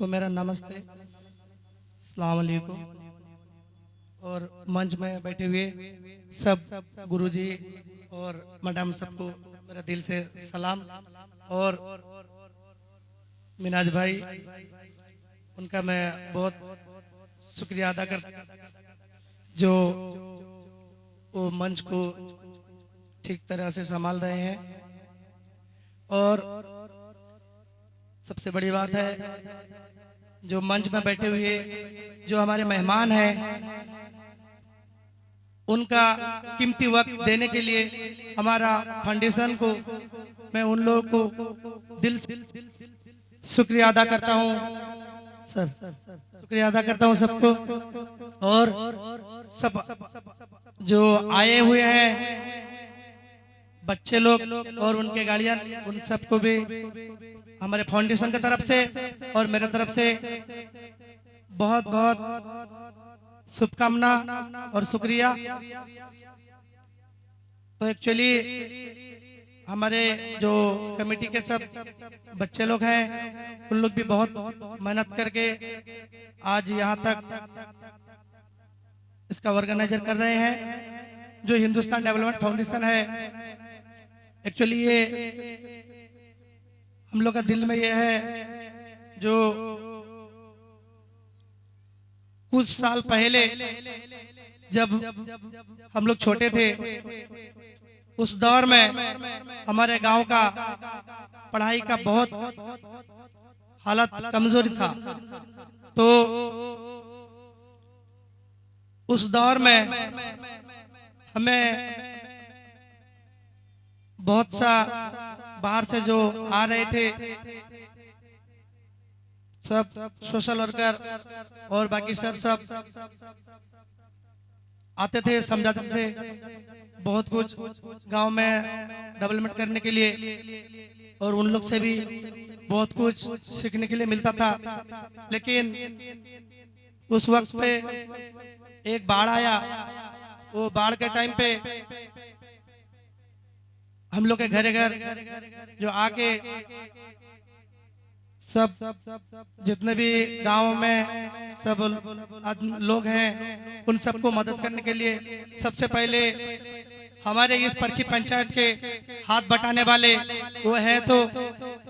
सबको मेरा नमस्ते, अस्सलाम वालेकुम। और मंच में बैठे हुए सब गुरुजी और मैडम सबको मेरा दिल से सलाम। और मिनाज भाई, उनका मैं बहुत शुक्रिया अदा करता जो वो मंच को ठीक तरह से संभाल रहे हैं। और सबसे बड़ी बात है, जो मंच में बैठे हुए जो हमारे मेहमान हैं, उनका कीमती वक्त देने के लिए हमारा फाउंडेशन को मैं उन लोगों को दिल से शुक्रिया अदा करता हूं। सर, शुक्रिया अदा करता हूं सबको। और सब जो आए हुए हैं बच्चे लोग और उनके गार्डियन, उन सबको भी हमारे फाउंडेशन की तरफ से और मेरे तरफ से बहुत बहुत शुभकामना और शुक्रिया। तो एक्चुअली हमारे जो कमेटी के सब बच्चे लोग हैं, उन लोग भी बहुत मेहनत करके आज यहाँ तक इसका ऑर्गेनाइजर कर रहे हैं। जो हिंदुस्तान डेवलपमेंट फाउंडेशन है, एक्चुअली ये हम लोग का दिल में ये है, जो कुछ साल पहले जब हम लोग छोटे थे, उस दौर में हमारे गांव का पढ़ाई का बहुत हालत कमजोरी था। तो उस दौर में हमें बहुत सा बाहर से जो आ रहे थे सब सोशल वर्कर और बाकी सर सब आते थे, समझाते थे बहुत कुछ गांव में डेवलपमेंट करने के लिए, और उन लोग से भी बहुत कुछ सीखने के लिए मिलता था। लेकिन उस वक्त पे एक बाढ़ आया। वो बाढ़ के टाइम पे हम लोग के घरे घर जो आके सब जितने भी गांव में सब लोग हैं, उन सबको मदद करने के लिए सबसे पहले हमारे इस परखी पंचायत के हाथ बटाने वाले वो है, तो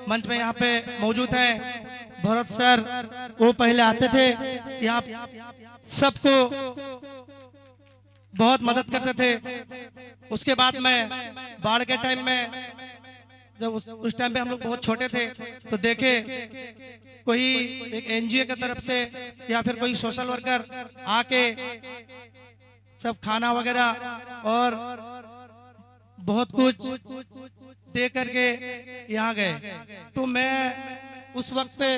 मंच में यहाँ पे मौजूद हैं भरत सर। वो पहले आते थे यहाँ, सबको बहुत मदद करते थे। उसके बाद में बाढ़ के टाइम में जब उस टाइम पे हम लोग बहुत छोटे थे, तो देखे कोई एक एनजीओ की तरफ से या फिर कोई सोशल वर्कर आके सब खाना वगैरह और बहुत कुछ दे करके यहाँ गए। तो मैं उस वक्त पे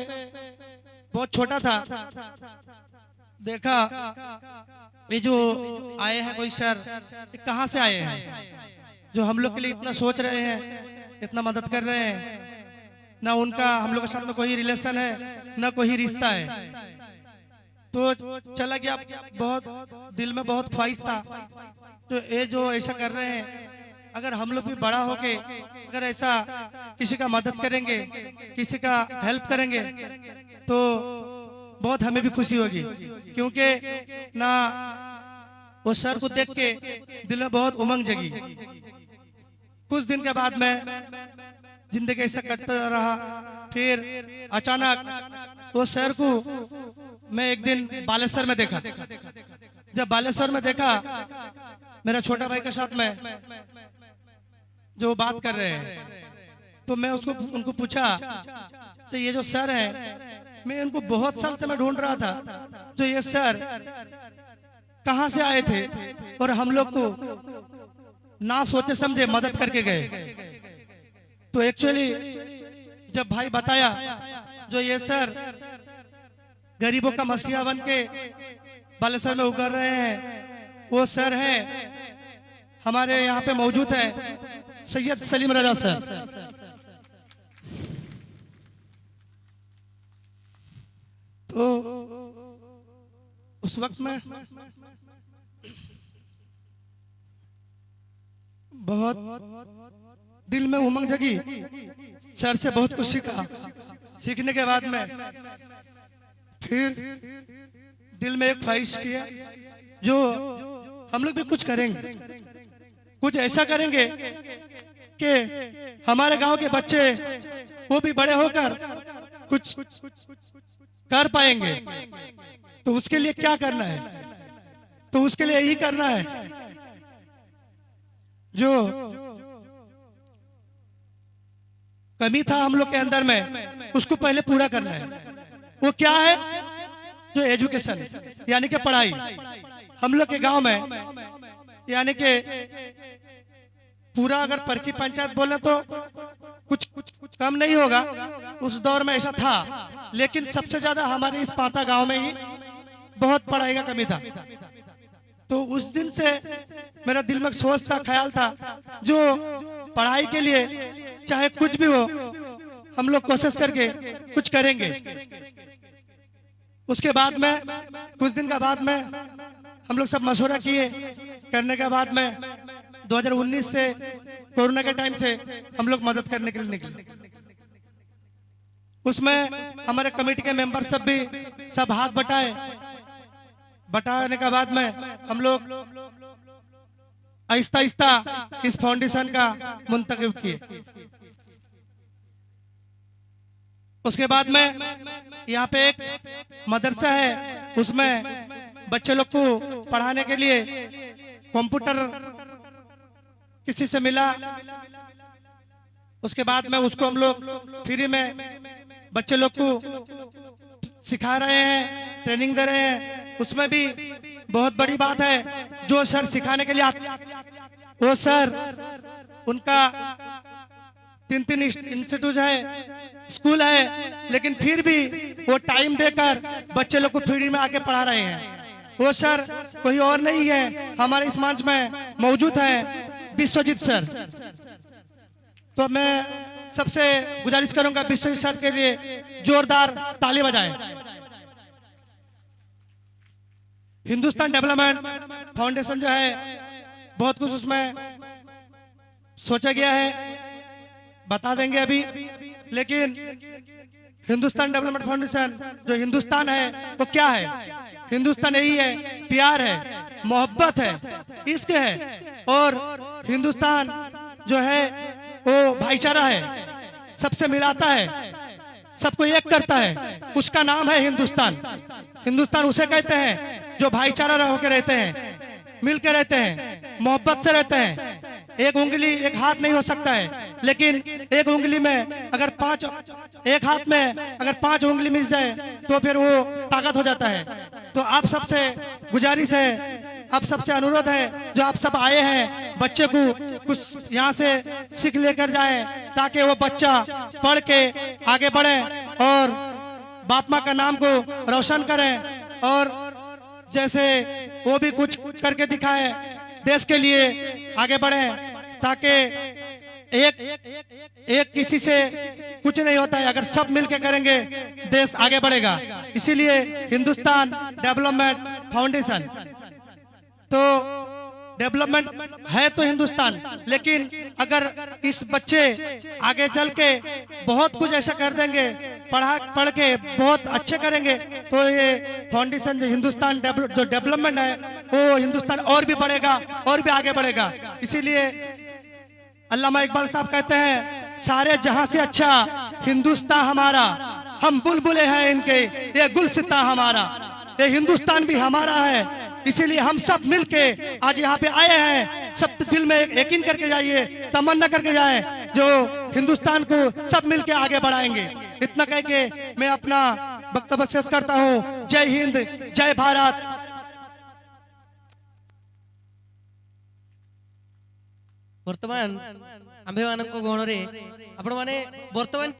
बहुत छोटा था, देखा ये जो आए हैं कोई सर, कहाँ से आए हैं जो हम लोग के लिए इतना सोच रहे हैं, इतना मदद कर रहे हैं। ना उनका हम लोग के साथ में कोई रिलेशन है, ना कोई रिश्ता है। तो चला गया, बहुत दिल में बहुत ख्वाहिश था। तो ये जो ऐसा कर रहे हैं, अगर हम लोग भी बड़ा होके अगर ऐसा किसी का मदद करेंगे, किसी का हेल्प करेंगे, तो बहुत हमें भी खुशी होगी। क्योंकि ना वो सर को देख के दिल में बहुत उमंग जगी। कुछ दिन के बाद में जिंदगी ऐसा कटता रहा। फिर अचानक वो सर को मैं एक दिन बालेश्वर में देखा। जब बालेश्वर में देखा, मेरा छोटा भाई के साथ में जो बात कर रहे हैं, तो मैं उनको पूछा, तो ये जो सर है, मैं इनको बहुत साल से मैं ढूंढ रहा था, तो ये सर कहां से आए थे और हम लोग को ना सोचे समझे मदद करके गए। तो एक्चुअली जब भाई बताया, जो ये सर गरीबों का मसीहा बन के बालेश्वर में उतर रहे हैं, वो सर हैं हमारे यहाँ पे मौजूद है सैयद सलीम रजा सर। तो उस वक्त में बहुत दिल में उमंग जगी। सर से बहुत कुछ सीखा। सीखने के बाद में फिर दिल में एक ख्वाहिश किया जो हम लोग भी कुछ करेंगे, कुछ ऐसा करेंगे कि हमारे गांव के बच्चे वो भी बड़े होकर कुछ कर पाएंगे। तो उसके लिए क्या करना है? तो उसके लिए यही करना है जो कमी था हम लोग के अंदर में, उसको पहले पूरा करना है। वो क्या है? जो एजुकेशन यानी कि पढ़ाई। हम लोग के गांव में यानी कि पूरा अगर परकी पंचायत बोले तो कुछ कम नहीं होगा, उस दौर में ऐसा था। लेकिन सबसे ज्यादा हमारे इस पाता गांव में ही बहुत पढ़ाई का कमी था। तो उस दिन से मेरा दिल में सोच था, ख्याल था, जो पढ़ाई के लिए चाहे कुछ भी हो हम लोग कोशिश करके कुछ करेंगे। उसके बाद में कुछ दिन का बाद में हम लोग सब मशवरा किए। करने के बाद में 2019 से कोरोना के टाइम से हम लोग मदद करने के लिए निकले। उसमें हमारे कमेटी के मेंबर सब हाथ बटाने के बाद में हम लोग आहिस्ता आहिस्ता इस फाउंडेशन का मुंतखब किए। उसके बाद में यहाँ पे एक मदरसा है, उसमें बच्चे लोग को पढ़ाने के लिए कंप्यूटर किसी से मिला। उसके बाद में उसको हम लोग फ्री में बच्चे लोग को सिखा रहे हैं, ट्रेनिंग दे रहे हैं। उसमें भी बहुत बड़ी बात है, जो सर सिखाने के लिए वो सर उनका 3 इंस्टीट्यूट है, स्कूल है, लेकिन फिर भी वो टाइम देकर बच्चे लोग को फ्री में आके पढ़ा रहे हैं। वो सर कोई और नहीं है, हमारे इस मंच में मौजूद है विश्वजीत सर। तो मैं सबसे गुजारिश करूंगा विश्वजीत सर के लिए जोरदार ताली बजाएं। हिंदुस्तान डेवलपमेंट फाउंडेशन जो है बहुत कुछ उसमें सोचा गया है, बता देंगे अभी। लेकिन हिंदुस्तान डेवलपमेंट फाउंडेशन जो हिंदुस्तान है वो क्या है? हिंदुस्तान यही है, प्यार है, मोहब्बत है, इश्क है। और हिंदुस्तान जो है वो भाईचारा है, सबसे मिलाता है, सबको एक करता है। उसका नाम है हिंदुस्तान। हिंदुस्तान उसे कहते हैं जो भाईचारा होकर रहते हैं, मिलकर रहते हैं, मोहब्बत से रहते हैं। एक उंगली एक हाथ नहीं हो सकता है, लेकिन एक उंगली में अगर एक हाथ में अगर 5 उंगली मिल जाए तो फिर वो ताकत हो जाता है। तो आप सबसे गुजारिश है, आप सबसे अनुरोध है, जो आप सब आए हैं बच्चे को कुछ यहाँ से सीख लेकर जाएं, ताकि वो बच्चा पढ़ के आगे बढ़े और बाप माँ का नाम को रोशन करें। और जैसे वो भी कुछ करके दिखाएं, देश के लिए आगे बढ़े, ताकि एक किसी से कुछ नहीं होता है। अगर सब मिलके करेंगे देश आगे बढ़ेगा। इसीलिए हिंदुस्तान डेवलपमेंट फाउंडेशन तो डेवलपमेंट है तो हिंदुस्तान, लेकिन अगर इस बच्चे आगे चल के बहुत कुछ ऐसा कर देंगे, पढ़ के बहुत अच्छे करेंगे, तो ये फाउंडेशन जो हिंदुस्तान जो डेवलपमेंट है वो हिंदुस्तान और भी बढ़ेगा और भी आगे बढ़ेगा। इसीलिए अल्लामा इकबाल साहब कहते हैं, सारे जहां से अच्छा हिंदुस्तान हमारा, हम बुलबुले हैं इनके, ये गुलसिता हमारा, ये हिंदुस्तान भी हमारा है। इसीलिए हम सब मिलके आज यहाँ पे आए हैं। सब दिल में यकीन करके जाइए, तमन्ना करके जाए, जो हिंदुस्तान को सब मिलके आगे बढ़ाएंगे। इतना कह के मैं अपना वक्तव्य शेष करता हूँ। जय हिंद, जय भारत। वर्तमान आंबे मान गहण आपण माने वर्तमान